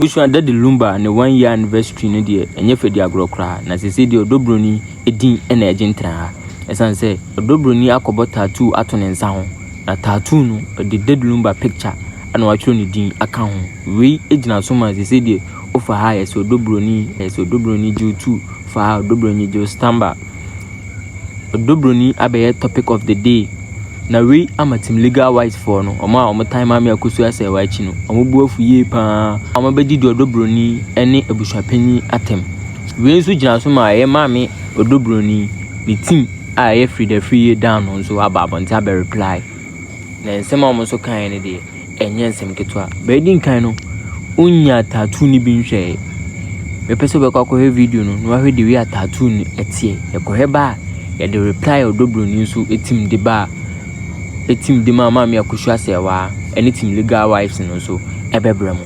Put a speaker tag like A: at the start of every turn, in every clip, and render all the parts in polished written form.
A: Busua that the lumba ne 1 year anniversary no de enye fedi agro kra na se de Odo Broni edin na ejentra ha esan say Odo Broni akobo tattoo ato ne nsa ho na tattoo no the dead lumba picture ana wa chiro ne din aka ho we ejina so ma se de ofa ha yes Odo Broni due to fa Odo Broni jo stamba Odo Broni abe topic of the day na we amatim legal wise for no omo time am Akosua serwaa chi no omo bu afuye pa omo bedi do Odo Broni ene Abusuapanin atem we nso gina so ma ye maame Odo Broni the team a Freda Afriyie down on so ababonta be reply na nsem omo so kan ne de enye nsem ketwa be di nkan no unya tattoo ni bi nhwe me pese be kwa video no wa hwe de we tattoo ni etie e ko heba ye de reply Odo Broni nso etim de ba etim de mama me Akosua serwaa anything legal wives no so ebebrem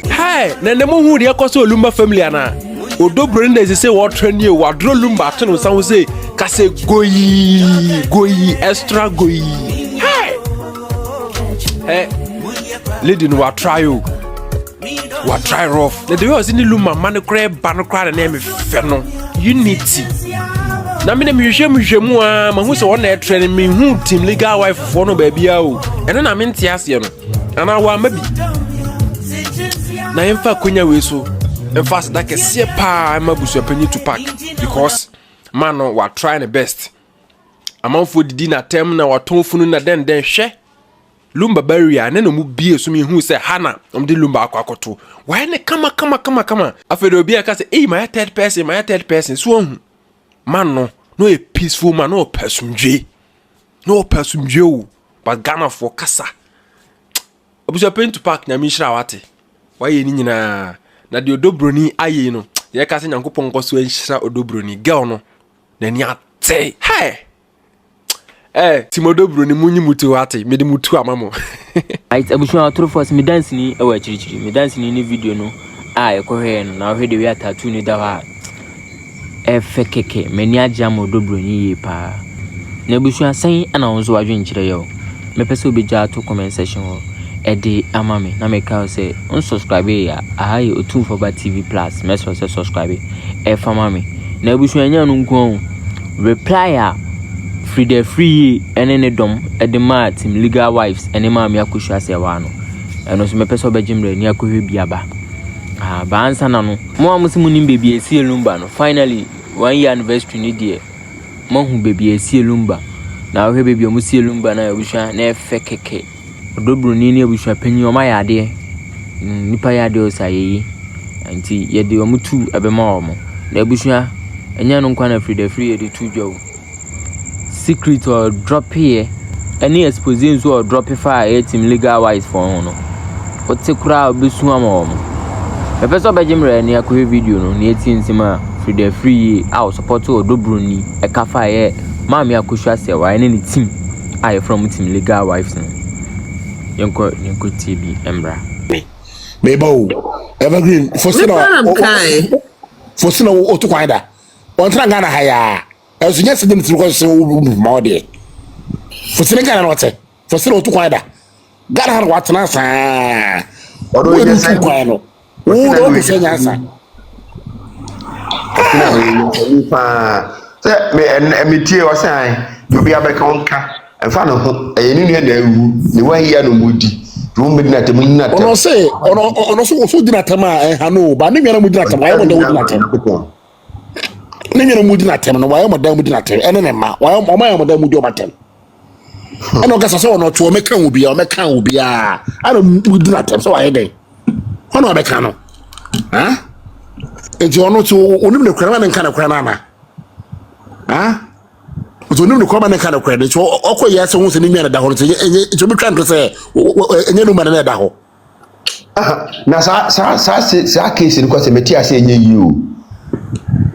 B: hey na ne mo hu de Akosua Lumba family ana Odo Broni dey say what trend you wa draw Lumba to no san say ka say goyi extra goyi hey lady no wa try you wa try rough na the way was in Lumba man kra ba no kra na me fe no unity na me hwehwemu a mahu se wona trend me hu team legal wife for no ba bia o eno na me ntia ase no ana wa mabi na yemfa konya we so emfa se da kese pa ma Abusuapanin to pack because man no wa try the best amanfo didi na tem na watonfunu na den hwe Lumba barrier na no mu bie so me hu se hana omde Lumba akwakoto why ne kama afedo bia ka se my third person so hu man no a peaceful man no person o but Ghana for kasa Abusuapanin to pack na mi hira wate why ni nyina na de Odo Broni aye no ye ka se Nyankopon koso hira Odo Broni girl no na ni ate Tim Odo Broni munyi mutu wate me de mutu amamo
A: right Abusua true force me dance ni e wa chirichiri me dance ni video no e ko hwe no na hwe de we tattoo ni da ha efekeke meni ajam Odo Broni ye pa na Abusua san ana wonzo wadwen kire yo me pese obegya to comment section ho ede amame na me ka say unsubscribe ya ahaye Otumfo ba TV plus me so subscribe famame na Abusua nya no nko reply a Freda Afriyie ene ne dom ede ma team legal wives ene ma me Akosua serwaa no eno so me pese obegyimre ni akohwe biaba ba ansa na no mo amusimu nim baby esi Lumba no finally 1 year anniversary ni de mo hu baby esi Lumba na hwe baby omusi Lumba na Abusua na efekeke Odo Broni ni Abusuapanin o ma yade nipa yade o sayeyi anti ye de omutu ebema omo na Abusua enya no nkwa na Freda Afriyie de tujo secret or drop here any exposing so or drop fire team legal wise for no o te kura obesu amomo e peso bejimre ni akohe video no na etinsima Freda Afriyie out support Odo Broni e ka fire mama Akosua serwaa ni team I from team legal wives no yenko TV embra
C: mebo evergreen fosina otu kwanda on tra Ghana haya esunya sedem tiri so ma ode fosina Ghana no te fosina otu kwanda Ghana har watna sa odo ye sai kwano o do se nyansa
D: pa se me tie wa sai obi abeka onka emfa no ho eyeni ne da wu ne wa hia no mudi do me na tem na tem
C: ono se ono so di na tem a ha no ba ne nwera mudi na tem wa mo da mudi na tem ne nwera mudi na tem no wa mo da mudi na tem ene ne ma wa mo da mudi o matem eno ga so ono to o meka obi a ano mudi na tem so wa he den ono abeka no ha enti ono to onim ne kwara na nka na kwara na ha so no ko ma ne kana kwede so okoye se hu se ni mi na da ho so e bi twan to se enye no ma na da ho
D: na sa case ni ko se meti ase enye yi o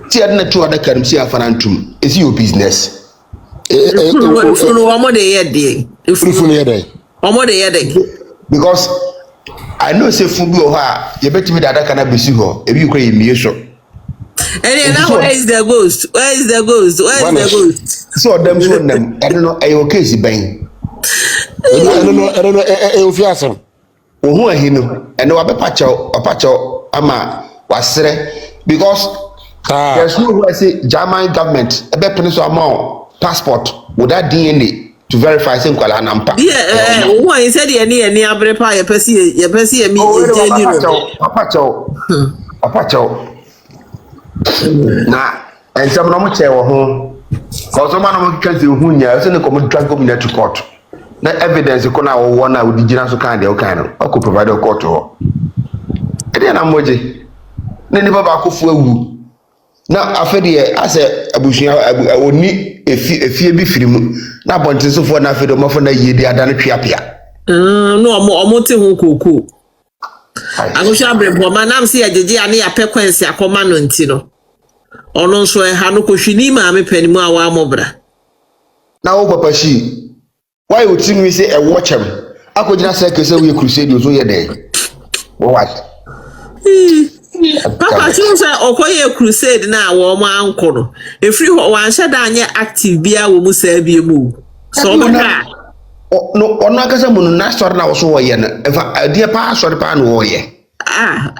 D: ti ad na tu ada karim si afanantum is your business
E: so no amo de ye de amo de ye de
D: because I know say fu bi o ha ye betimi da ada kana besi ho e bi kura ye miye so.
E: And now where is the ghost?
D: So them so them I don't know ayo case ben.
C: I don't know if you ask him.
D: Ohu ahinu ene wa be pacho ama wasere because there's no way say German government ebe peninsula amount passport without DNA to verify say nkwala nampa.
E: Yeah, who he said any abrepa ye pesi me
D: Papa chow. Na ensam no mo che wo ho. Cause man no mo kan se hu nya, so ne ko mo drag government to court. Na evidence ko na wo na wo digina so kan de o kan no. O ko provide court ho. E dey na moje. Na ni baba ko fu awu. Na afede ase abusua oni efie bi firimu. Na bontin so fo na afede mo fo na yedi adane twiapia.
E: No omo te ho koku. Agosha brebo manam se ajeje ane ya pekwensi akoma no nti no. Ono nso ha no kohwini ma me panimu a wa mobra.
D: Na wo papa shi. Why you think we say a watch him? Akojina say kese we crusade so ye dey. What?
E: Papa chi say okoye crusade na wo mo anko no. Efri ho wan hyeda anye active bia wo mu sa bia mu. So no
D: no ono akasa mu no na story na wo so wo ye na. Efa adie pa story pa no wo ye.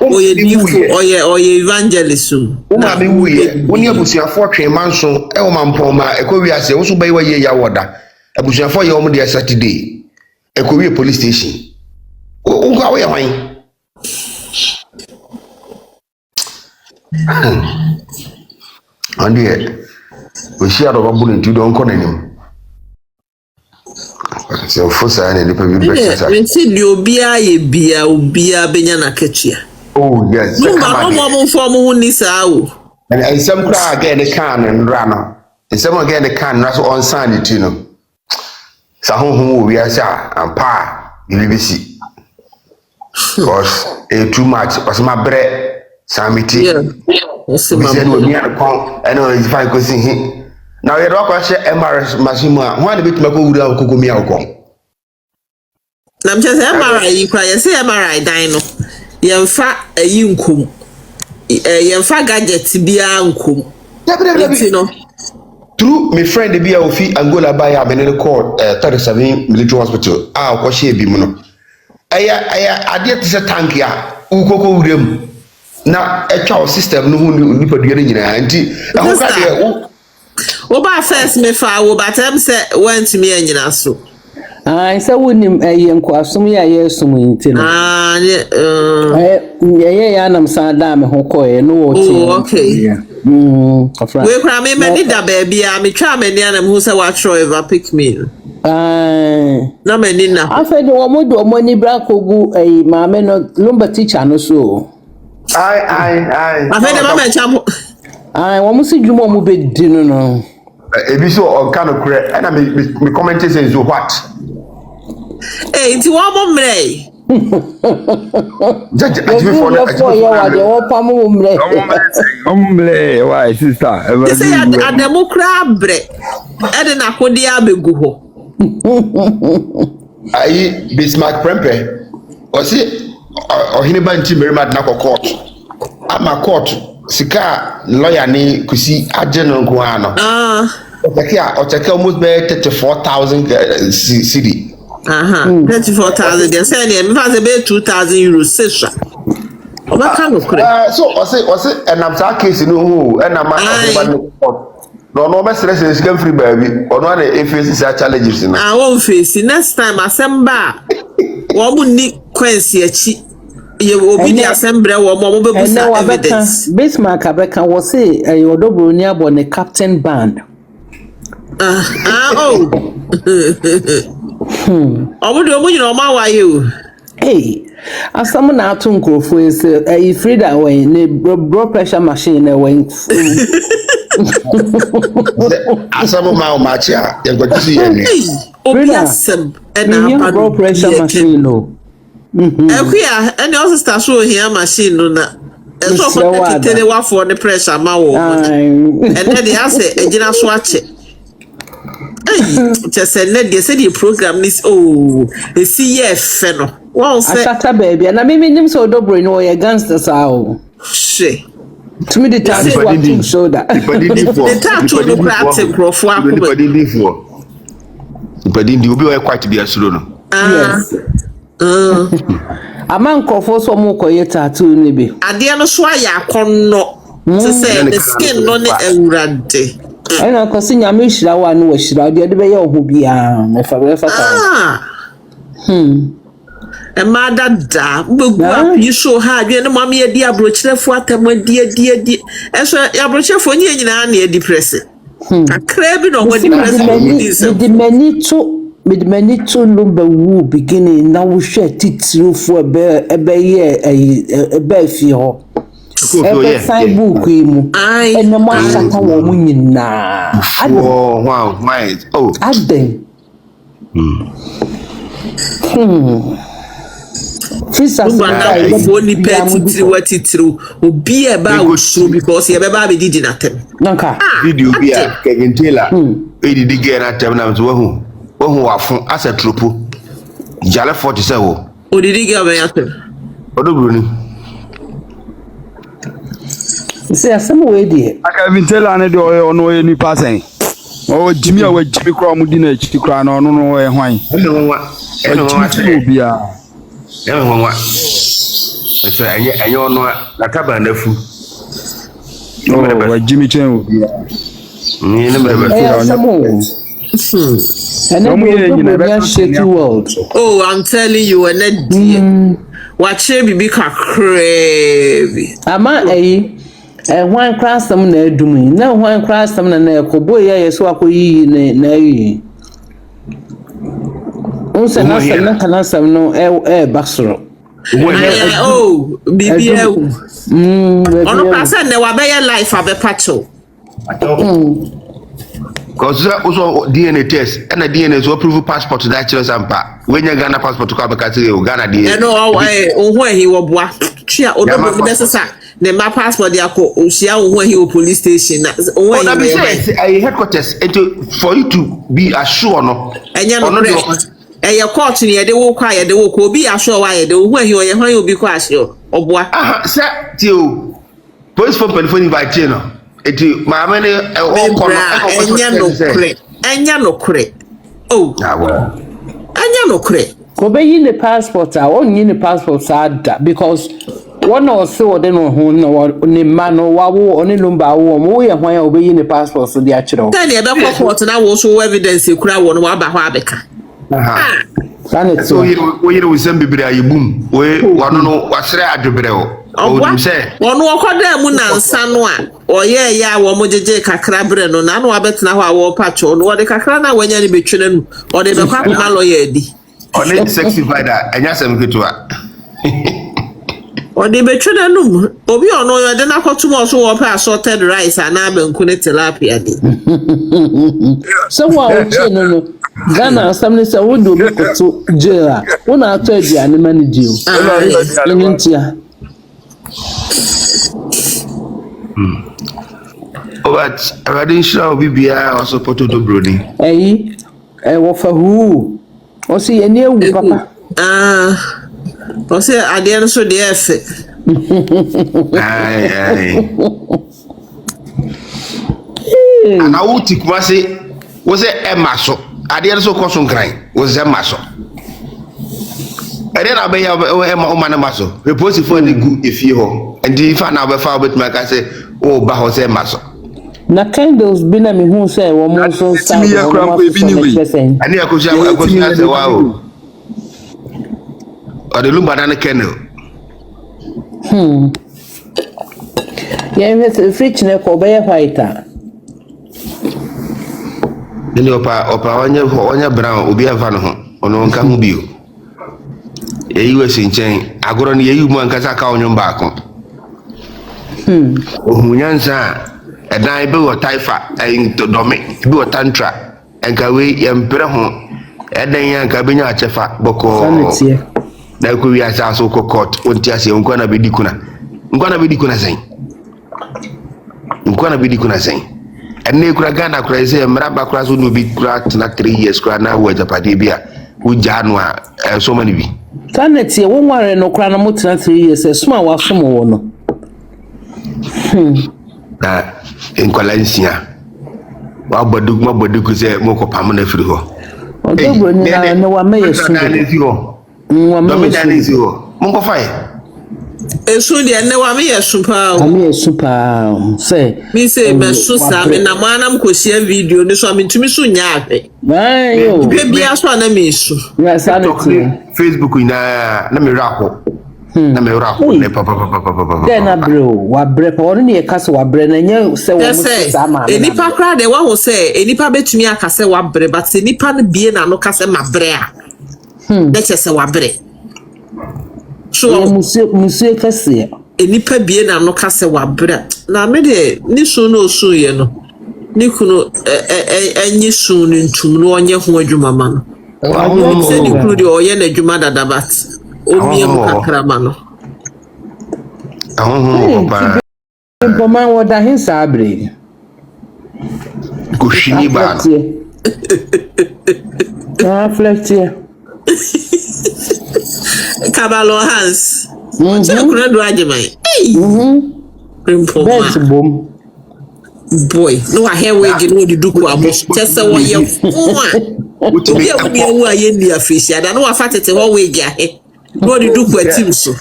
E: Oye difu oye evangelist.
D: Uma me wuye. Woni abusuafo twema nso e wo mampom ma ekowi ase wo so bai wa ye ya woda. Abusuafo ye wo mo de Saturday. Ekowi police station. Unga wo ye hwan? Andi we share do babu nti do nko nanim. So fosa na nipa bi breakfast.
E: We see the obia benya na kechia.
D: Oh yes.
E: No mama form hu ni saa wo.
D: And some cry again the can and rana. And some again the can that's on sanity no. Sa hu we are sha and pa BBC. Because too much was my bread samiti. Yeah. We said we near the con and if I go see him. Now you rock share MRS Masima. One bit mako wura ko mi akon.
E: Na mche say MRI kwa ye say MRI dan no. Yemfa ayi nkom. Yemfa gadget bia nkom. No.
D: Through my friend the bia ofi Angola buy am in the court 37 military hospital. Ko share bi mu no. Aya ade tse tank ya ukoko wurem. Na etwa system no hu nipa duane nyina nti ho ka de
E: wo ba first me fa wo batem se went me anyina so
F: say wonim yenko asom ya yesum nti no ye ya nam sa da me ho koye no wo ti
E: okay we kra me ni da ba bia me twa me ni anam hu se wa tro eva pick me na me ni na
F: afede wo mo do mo ni bra kogu maame no lumba teacher no so
E: afede mama champo
F: wo mo si dwuma mo be di no
D: ebi so on kind of correct and me comment say so what
E: nti wo mo mre
D: Judge for
B: omble why sister
E: you say a democrat bre e de na kodi abegu ho
D: ayi Bismarck Prempe o si ohini ba nti merima na court ama court sika lawyer ni kusi ageno nko ano o check almost be 34,000 cedi
E: 34,000 they say me fa be 2,000 euros sesha o ba kan no kure
D: so o say enam sa case no hu enam no be stress sika free baby ono na e face sa challenges na
E: won face next time asemba wo mu ni kwensi achi ye obi di assembly wo mo be busa evidence
F: Bismarck abeka wo say Odo Broni abo ne captain band
E: omudo omunyina o ma waye o
F: asam na atu nkrofo ese Freda we ne blood pressure machine na we
D: asam ma o machia ye go tisi ye ni
E: obi asem na
F: blood pressure machine no
E: Ekuya any sister so here machine no na so for tele wa for the pressure ma wo and then they say ejina so ache just said let they say the program is they see ye fe no won say
F: asata baby na me nim so Odo Broni no ye gangsters awo
E: she
F: to me the tattoo what to show that
E: the tattoo no practice crofo akoma
D: but in the obi quite be asuro no
F: yes Aman crofo so mo koye tattoo ni bi.
E: Ade no so aya akonno. Se say the skin no ne awurade.
F: Ana ko se nyame hira wa no wa hira de be ye ohu bia me fa ka.
E: Emma dada gbegu api so ha adwe ne mama ye di abrochirefo atamadi eso abrochirefo nyi nyina na e depress akra bi no ho depress with many to lumber woo beginning now we share titru for ebe fi ho ebe sign book mu and no more shata wo mu nyina
D: wow my
F: aden Fisa
E: only petty titru obi e ba wo because ye be ba be didi na tem
F: nanka
D: video bia Kevin Taylor e didi ge na tem na so wo wafun asa tropo jale 40 se wo
E: odidi ge ba ya tem
D: Odo Broni
F: se asem we die
G: Kevin Taylor ne de ono ye ni pasen o jimi a wa jimi kro mu di na chi kra na ono no e hwan
D: eno wa
G: bia
D: nwa eso enye ono na kaba na fu
G: wa jimi chen obi
D: ni ne mebe
E: oh, I'm telling you, and that watch baby crazy.
F: Ama one class some na edumi na one class some na ekobo ya yeso akoyi na yi. Unse na some na kana some no basoro.
E: Oh, bibi ono pasa na wa be life abepacho.
D: Cause also DNA test and a DNA so prove passport that children sampa. When you Ghana passport to come back to Ghana DNA.
E: No, where he will boa. Chia Odo Broni necessary. The my passport they ako Ushia when he will police station.
D: Oh, that be say I headquarters for you to be assured no.
E: Enya no your court near the walk quiet the walk be assured why the when you be quite sure. Oboa.
D: Sir, till police for telephone invite you no. Eti maame ne
E: enya no kure oh enya no kure
F: ko be yi ne passport a onyi ne passport ada because one or so de no ho no ne ma no wa wo oni number wo mo ye hwan a obe yi ne passport so de a kire o
E: tell e be court na wo so evidence kura wo no wa ba ho abeka
D: so we we sem bibire ayibum we wano no wasre adwebere o
E: odum say wono okoda mu na nsa no a oye ya wo mojeje kakra bre no na no abetena ho a wo pacho no de kakra na wanya ni betwene no o de be kwa ma lawyer di
D: on sexy fighter enya sem ketua
E: o de betwene no obi ono yo de na kotumo so wo pa assorted rice ana banku ne tilapia di
F: so wa o che no Ghana samne se wo do be koto jela wo na ato aduane mani dio ntia
D: but already sure bibia also photo Odo Broni
F: wo fa hu o se ye ne ewu papa
E: o se ade no so de efe
D: ai ana wuti kuma se wo se emaso ade no so koso nkran wo se emaso ade na be ya o ma na maso repose for the good if you ho and if na be fa bet ma ka se o ba ho se emaso
F: na candles bi na me hu say wo mo so sa
G: mi ya kra ko bi ni we
D: ani Akosua se wa o ade lumba na candle
F: ya me fridge ne ko be white
D: ni opa onya brown obi afa no ho ono nka hu bio eyi we sinchen agoro ni eyi mu anka saka onyo baako ohunyansa edan be wo taifa domi be wo tantra enka we yempere ho edan yanka benya achefa boko na ko wi asa so ko court onti ase onko na be dikuna sen ene kura Ghana kura se mraba kura so no bi kura na 3 years kura na wo japade bia wo janu a so many bi
F: Tanetie wo nware no kura na mutena 3 years esuma wa so mo no
D: na enkolansia wa bodu ku se mo ko pam na firi ho
F: Odo Broni na wa me yesu
D: wa me yesu Mungo fine.
E: Esu de ne wa me yesu pa o.
F: Ami yesu pa say.
E: Me say me so sa me na manam ko share video ni so me ntumi so nya ahwe.
F: Ayo.
E: Be bia so na me su.
F: Yes,
D: Facebook ina na me rako. Na me rako ne papa.
F: Then bro, wa bre pa onu ne kase wa bre na nya se wo musu sa ma.
E: Enipa kra de wa ho say enipa betumi akase wa bre but enipa no bie na no kase ma bre a. Na chese wa bre. So
F: musu kase.
E: Enipa bie na no kase wa bre. Na me de ni so no so ye no. Ni kuno enyi so no ntum no onye ho adwuma ma no. Se ni kunu de oye na adwuma dadabat. Omie mu kakra ma no.
D: Papa.
F: Poma wo da hin sabre.
D: Kushini ba.
F: Reflectie.
E: Kabalo Hans. Che kuna do ajemai.
F: Bet bom.
E: Boy, no I hear we get no di duku amos. Chese wo ye fun. Obi e woni ewu aye ni afisia. Da no wa fatete ho we gi ahe. No di duku atim so.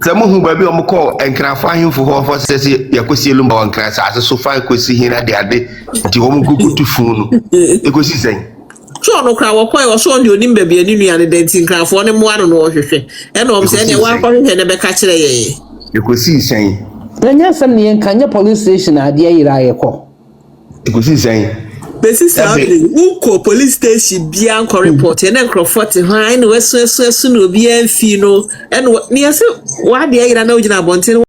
D: Tamo hu ba bi o mo call enkrafo ahemfo ho fo sese yakosi elumba wan kransa ase so fa kosi hina de ade nti wo mo gugutu fun no ekosi sen.
E: So no kra wo koy wo so ndi onim ba bi ani nua ne denti nkrafo ne mo ano no hwehwe. E no om se ne wa ko hwehwe ne be ka kire ye.
D: Ekosi sen.
F: Nya sam ne kanya police station ade ayira ayekọ.
D: Ekosi sen.
E: Besi sabi uko police station bia nko report e na nkrofo te han ne wesu no obi anfi no e no ne yase wa de ayira na ogina bonten.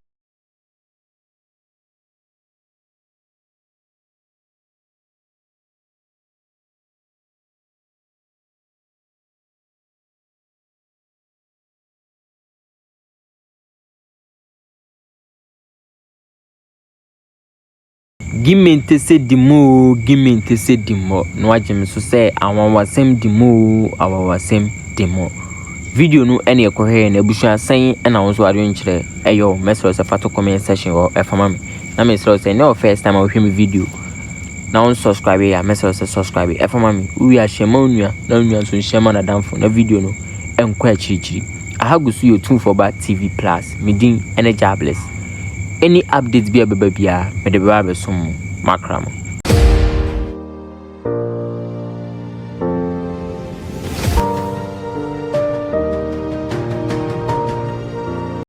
A: Gimente se dimo no agem so say awon wasem dimo awawasem dimo video no ene ekohe na abusua san na won so adwen kire eyo mesro se fato comment section o efama me na mesro se no first time I hwe me video na won subscribe ya mesro se subscribe efama me wi a shema onua na onua so shema na danfo na video no enko achirichiri ahagusu yo 2 TV plus midin ene jobless. Any updates be a baby, me the baby some macram.